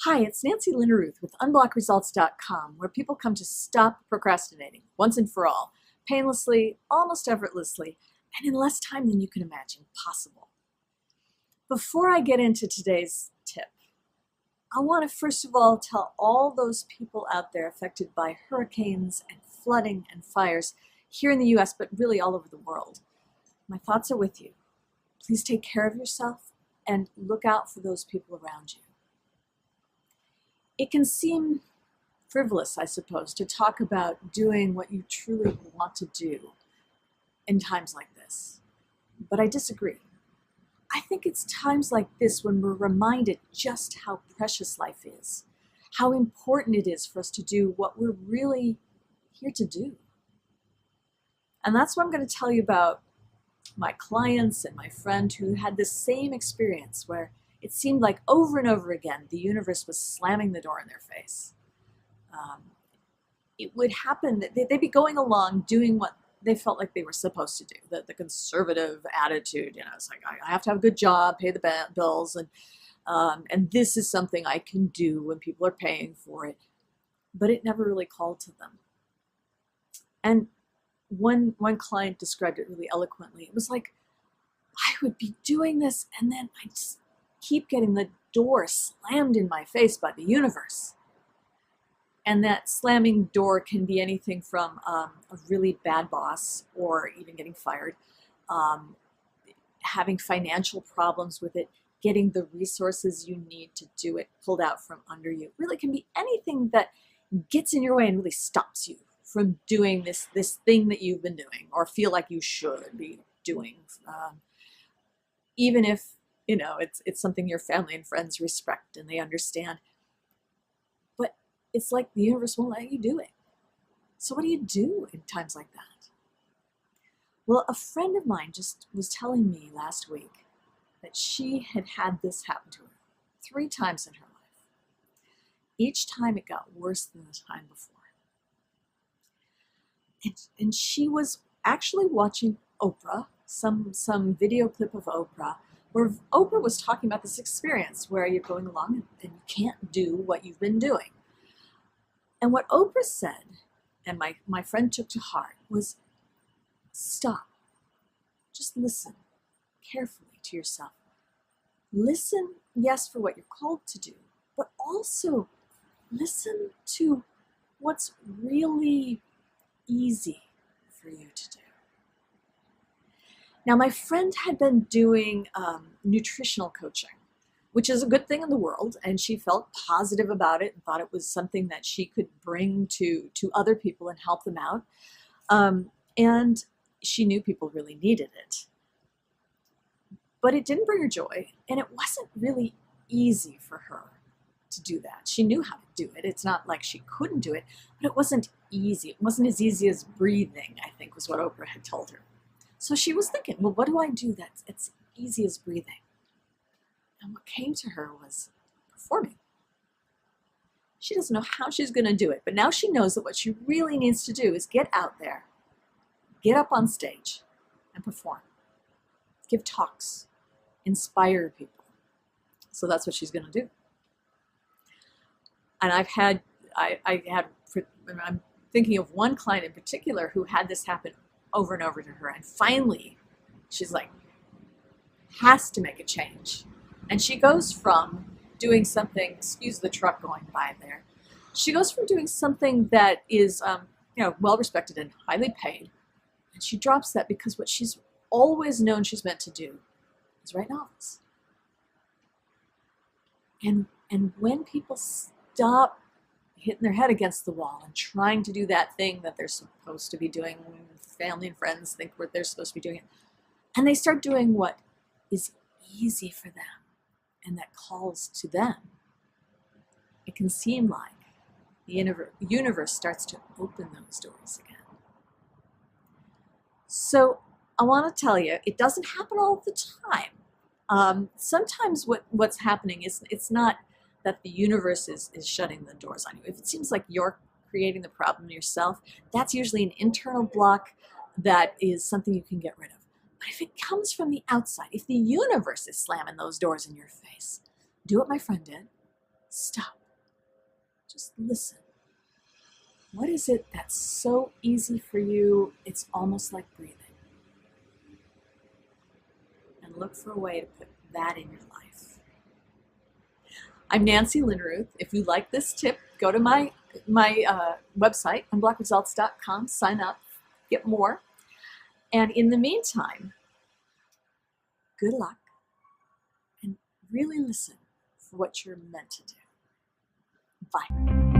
Hi, it's Nancy Linneruth with unblockresults.com, where people come to stop procrastinating once and for all, painlessly, almost effortlessly, and in less time than you can imagine possible. Before I get into today's tip, I want to first of all tell all those people out there affected by hurricanes and flooding and fires here in the US, but really all over the world. My thoughts are with you. Please take care of yourself and look out for those people around you. It can seem frivolous, I suppose, to talk about doing what you truly want to do in times like this. But I disagree. I think it's times like this when we're reminded just how precious life is, how important it is for us to do what we're really here to do. And that's what I'm going to tell you about my clients and my friend who had this same experience where it seemed like over and over again the universe was slamming the door in their face. It would happen that they'd be going along doing what they felt like they were supposed to do, the conservative attitude. It's like, I have to have a good job, pay the bills, and this is something I can do when people are paying for it. But it never really called to them. And one client described it really eloquently. It was like, I would be doing this and then I just keep getting the door slammed in my face by the universe. And that slamming door can be anything from a really bad boss or even getting fired, having financial problems with it, getting the resources you need to do it pulled out from under you. It really can be anything that gets in your way and really stops you from doing this thing that you've been doing or feel like you should be doing. Even if it's something your family and friends respect and they understand. But it's like the universe won't let you do it. So what do you do in times like that? Well, a friend of mine just was telling me last week that she had had this happen to her 3 times in her life. Each time it got worse than the time before. And she was actually watching Oprah, some video clip of Oprah, where Oprah was talking about this experience where you're going along and you can't do what you've been doing. And what Oprah said, and my friend took to heart, was stop. Just listen carefully to yourself. Listen, yes, for what you're called to do, but also listen to what's really easy for you to do. Now, my friend had been doing nutritional coaching, which is a good thing in the world, and she felt positive about it and thought it was something that she could bring to other people and help them out. And she knew people really needed it. But it didn't bring her joy, and it wasn't really easy for her to do that. She knew how to do it. It's not like she couldn't do it, but it wasn't easy. It wasn't as easy as breathing, I think, was what Oprah had told her. So she was thinking, well, what do I do that's as easy as breathing? And what came to her was performing. She doesn't know how she's going to do it, but now she knows that what she really needs to do is get out there, get up on stage, and perform. Give talks, inspire people. So that's what she's going to do. And I'm thinking of one client in particular who had this happen over and over to her. And finally, she's like, has to make a change. And she goes from doing something, excuse the truck going by there. She goes from doing something that is, well respected and highly paid. And she drops that because what she's always known she's meant to do is write novels. And when people stop hitting their head against the wall and trying to do that thing that they're supposed to be doing, family and friends think they're supposed to be doing it, and they start doing what is easy for them and that calls to them, it can seem like the universe starts to open those doors again. So I want to tell you, it doesn't happen all the time. Sometimes what's happening is it's not that the universe is shutting the doors on you. If it seems like you're creating the problem yourself, that's usually an internal block that is something you can get rid of. But if it comes from the outside, if the universe is slamming those doors in your face, do what my friend did. Stop. Just listen. What is it that's so easy for you, it's almost like breathing? And look for a way to put that in your life. I'm Nancy Linderuth. If you like this tip, go to my website, unblockresults.com, sign up, get more. And in the meantime, good luck and really listen for what you're meant to do. Bye.